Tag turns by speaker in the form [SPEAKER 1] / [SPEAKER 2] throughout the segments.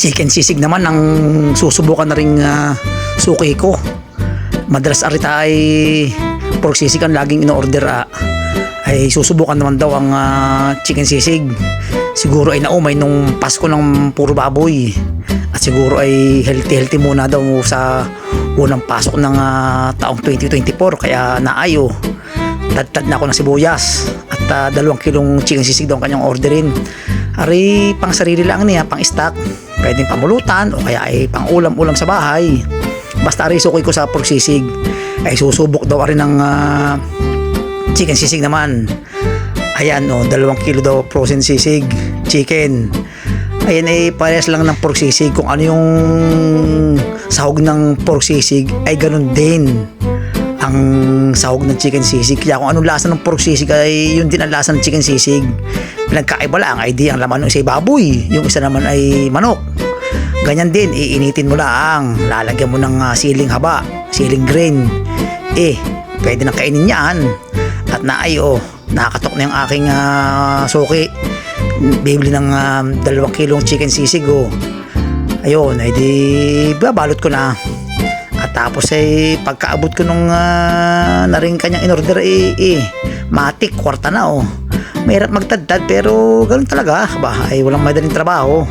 [SPEAKER 1] chicken sisig naman ang susubukan na rin suki ko. Madalas arita ay pork sisig ang laging in-order ay susubukan naman daw ang chicken sisig. Siguro ay naumay nung Pasko ng puro baboy at siguro ay healthy muna daw sa unang pasok ng taong 2024, kaya naayo tad na ako ng sibuyas at 2 kilong chicken sisig daw ang kanyang orderin. Ari pang sarili lang niya, pang stock, pwedeng pamulutan o kaya ay pang ulam sa bahay. Basta ari sukoy ko sa pork sisig ay susubok daw rin ng chicken sisig naman. Ayan 2 kilo daw frozen sisig chicken. Ayan ay parehas lang ng pork sisig. Kung ano yung sahog ng pork sisig ay ganun din ang sahog ng chicken sisig. Kaya kung anong lasa ng pork sisig ay yun din ang lasa ng chicken sisig. Pinagkaiba lang ay di ang laman ng isa ay baboy, yung isa naman ay manok. Ganyan din, iinitin mo lang, lalagyan mo ng siling haba, siling green. Pwede nang kainin yan. At nakatok na yung aking suki. Bibili ng 2 kilong chicken sisig ayun, ay di babalot ko na. At tapos ay pagkaabot ko nung na rin kanyang in-order matik, kwarta na mahirap magtadtad pero ganun talaga ay walang madaling trabaho.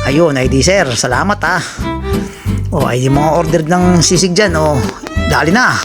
[SPEAKER 1] Ayun, ay di sir, salamat ay yung mga order ng sisig dyan dali na.